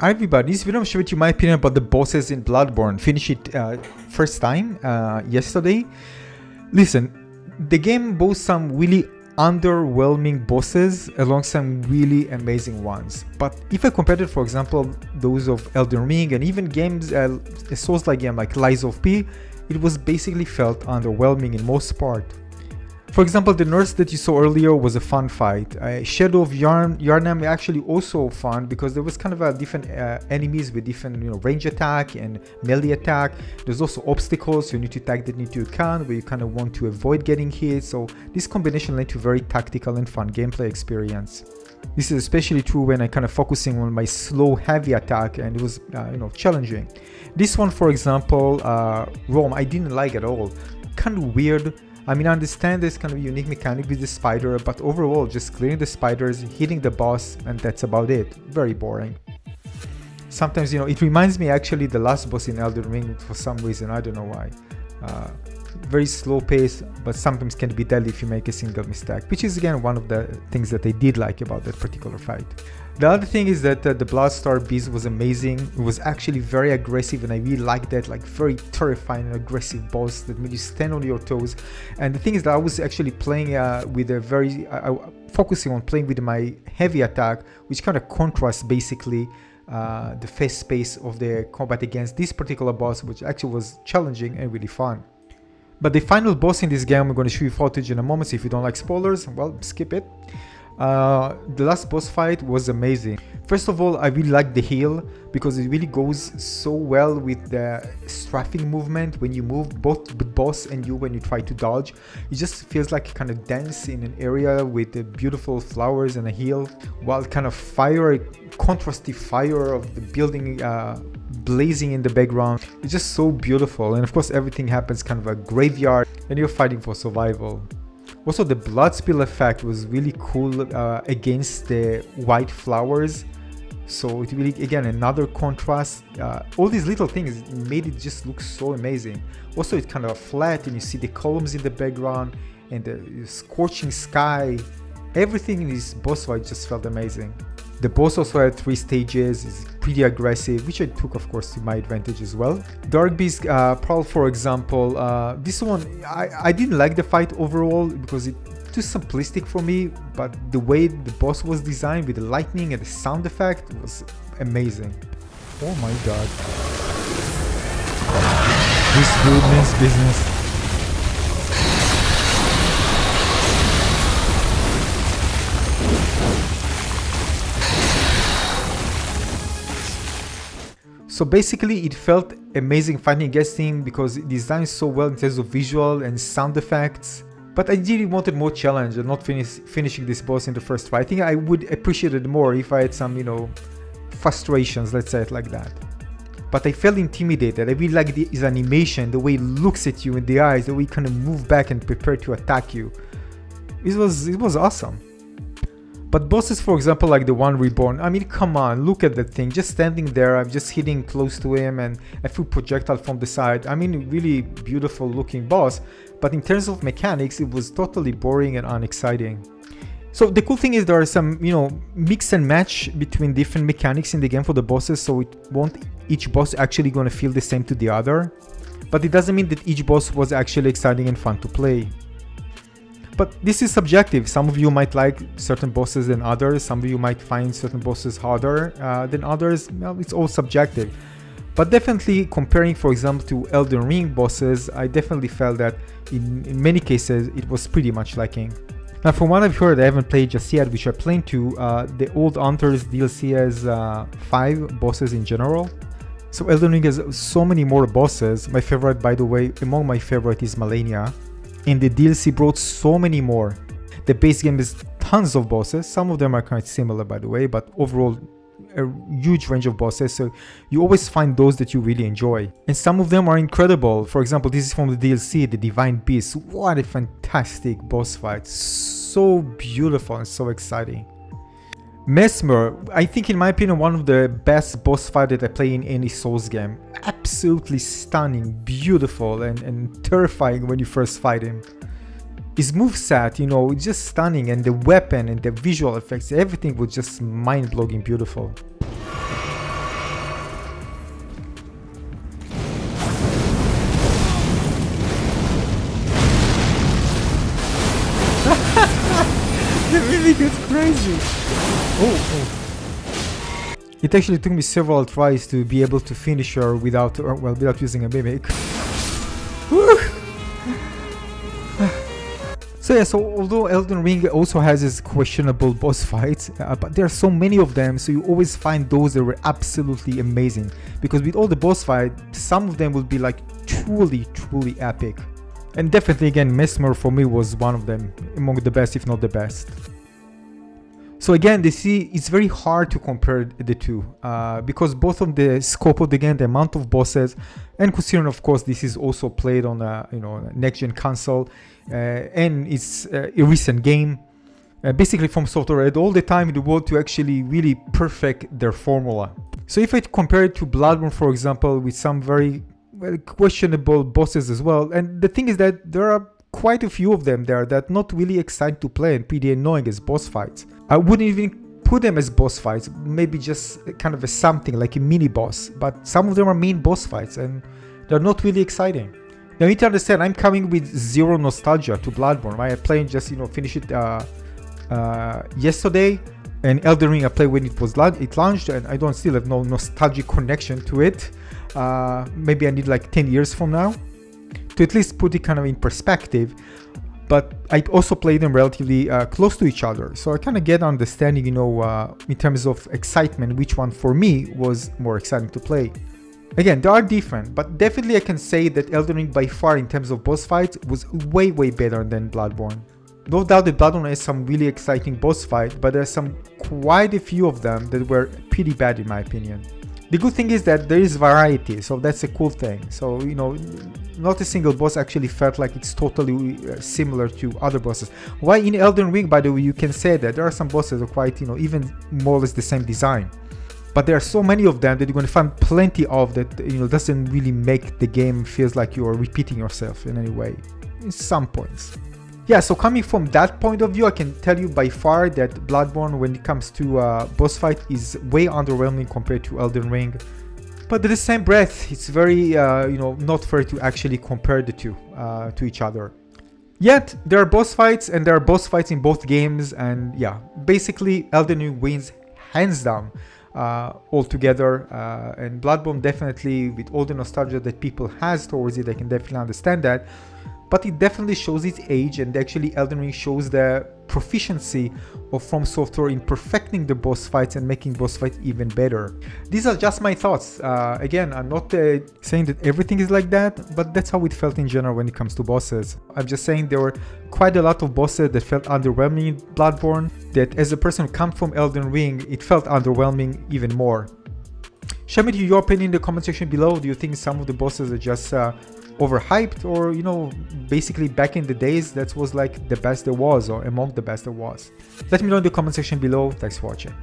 Hi everybody, this video I'm showing you my opinion about the bosses in Bloodborne. Finished it first time yesterday. Listen, the game boasts some really underwhelming bosses along some really amazing ones. But if I compare it, for example, those of Elden Ring and even games, a Souls-like game like Lies of P, it was basically felt underwhelming in most part. For example, the nurse that you saw earlier was a fun fight. Shadow of Yharnam actually also fun because there was kind of a different enemies with different range attack and melee attack. There's also obstacles you need to attack that need to account where you kind of want to avoid getting hit. So this combination led to a very tactical and fun gameplay experience. This is especially true when I kind of focusing on my slow heavy attack and it was challenging. This one, for example, Rome, I didn't like at all. Kind of weird. I mean, I understand there's kind of a unique mechanic with the spider, but overall, just clearing the spiders, hitting the boss, and that's about it. Very boring. Sometimes, it reminds me actually the last boss in Elden Ring for some reason, I don't know why. Very slow pace, but sometimes can be deadly if you make a single mistake, which is again one of the things that I did like about that particular fight. The other thing is that the Bloodstar Beast was amazing. It was actually very aggressive and I really liked that, like very terrifying and aggressive boss that made you stand on your toes. And the thing is that I was actually playing with a very, focusing on playing with my heavy attack, which kind of contrasts basically the fast pace of the combat against this particular boss, which actually was challenging and really fun. But the final boss in this game, I'm going to show you footage in a moment, so if you don't like spoilers, well, skip it. The last boss fight was amazing. First of all, I really like the heal because it really goes so well with the strafing movement when you move, both the boss and you when you try to dodge. It just feels like you kind of dance in an area with the beautiful flowers and a heal, while kind of fire, contrasty fire of the building blazing in the background. It's just so beautiful, and of course everything happens kind of a graveyard and you're fighting for survival. Also, the blood spill effect was really cool against the white flowers. So it really, again, another contrast. All these little things made it just look so amazing. Also, it's kind of flat and you see the columns in the background and the scorching sky. Everything in this boss fight just felt amazing. The boss also had 3 stages, is pretty aggressive, which I took of course to my advantage as well. Dark Beast Prowl, for example, this one, I didn't like the fight overall because it's too simplistic for me, but the way the boss was designed with the lightning and the sound effect was amazing. Oh my god. This dude means business. So basically it felt amazing fighting against him because it designed so well in terms of visual and sound effects. But I really wanted more challenge and not finishing this boss in the first try. I think I would appreciate it more if I had some, frustrations, let's say it like that. But I felt intimidated. I really like his animation, the way he looks at you in the eyes, the way he kind of move back and prepare to attack you. It was awesome. But bosses, for example, like the one Reborn, I mean, come on, look at that thing. Just standing there, I'm just hitting close to him and a few projectile from the side. I mean, really beautiful looking boss. But in terms of mechanics, it was totally boring and unexciting. So the cool thing is there are some, mix and match between different mechanics in the game for the bosses. So it won't each boss actually going to feel the same to the other. But it doesn't mean that each boss was actually exciting and fun to play. But this is subjective. Some of you might like certain bosses than others. Some of you might find certain bosses harder than others. Well, it's all subjective. But definitely comparing, for example, to Elden Ring bosses, I definitely felt that in many cases it was pretty much lacking. Now, from what I've heard, I haven't played just yet, which I plan to, the Old Hunters DLC has 5 bosses in general. So Elden Ring has so many more bosses. My favorite, by the way, among my favorite is Malenia. And the DLC brought so many more. The base game has tons of bosses. Some of them are quite similar, by the way, but overall a huge range of bosses. So you always find those that you really enjoy. And some of them are incredible. For example, this is from the DLC, the Divine Beast. What a fantastic boss fight. So beautiful and so exciting. Mesmer, I think in my opinion one of the best boss fight that I play in any Souls game. Absolutely stunning, beautiful and terrifying when you first fight him. His moveset, it's just stunning, and the weapon and the visual effects, everything was just mind-blowing beautiful. Entendi. Oh. It actually took me several tries to be able to finish her without using a mimic. So yeah, so although Elden Ring also has its questionable boss fights, but there are so many of them, so you always find those that were absolutely amazing. Because with all the boss fights, some of them will be like truly epic. And definitely again, Mesmer for me was one of them, among the best, if not the best. So again, it's very hard to compare the two, because both of the scope of the game, the amount of bosses, and considering of course this is also played on a next-gen console, and it's a recent game. Basically, FromSoftware had all the time in the world to actually really perfect their formula. So if I compare it to Bloodborne, for example, with some very questionable bosses as well, and the thing is that there are quite a few of them there that not really exciting to play and pretty annoying as boss fights. I wouldn't even put them as boss fights, maybe just kind of a something like a mini boss, but some of them are main boss fights and they're not really exciting. Now you need to understand, I'm coming with zero nostalgia to Bloodborne. I played just finished it yesterday, and Elden Ring I played when it launched, and I don't still have no nostalgic connection to it. Maybe I need like 10 years from now to at least put it kind of in perspective. But I also played them relatively close to each other, so I kind of get understanding, in terms of excitement, which one for me was more exciting to play. Again, they are different, but definitely I can say that Elden Ring by far in terms of boss fights was way better than Bloodborne. No doubt that Bloodborne has some really exciting boss fights, but there's quite a few of them that were pretty bad in my opinion. The good thing is that there is variety, so that's a cool thing. So, not a single boss actually felt like it's totally similar to other bosses. Why in Elden Ring, by the way, you can say that there are some bosses that are quite, even more or less the same design. But there are so many of them that you're going to find plenty of that, doesn't really make the game feels like you are repeating yourself in any way, in some points. Yeah, so coming from that point of view, I can tell you by far that Bloodborne, when it comes to boss fight, is way underwhelming compared to Elden Ring. But at the same breath, it's very, not fair to actually compare the two to each other. Yet, there are boss fights, and there are boss fights in both games, and yeah, basically Elden Ring wins hands down altogether, and Bloodborne definitely, with all the nostalgia that people has towards it, I can definitely understand that. But it definitely shows its age, and actually Elden Ring shows the proficiency of FromSoftware in perfecting the boss fights and making boss fights even better. These are just my thoughts. Again, I'm not saying that everything is like that, but that's how it felt in general when it comes to bosses. I'm just saying there were quite a lot of bosses that felt underwhelming in Bloodborne, that as a person who comes from Elden Ring, it felt underwhelming even more. Share with me your opinion in the comment section below. Do you think some of the bosses are just overhyped, or basically back in the days that was like the best there was, or among the best there was? Let me know in the comment section below. Thanks for watching.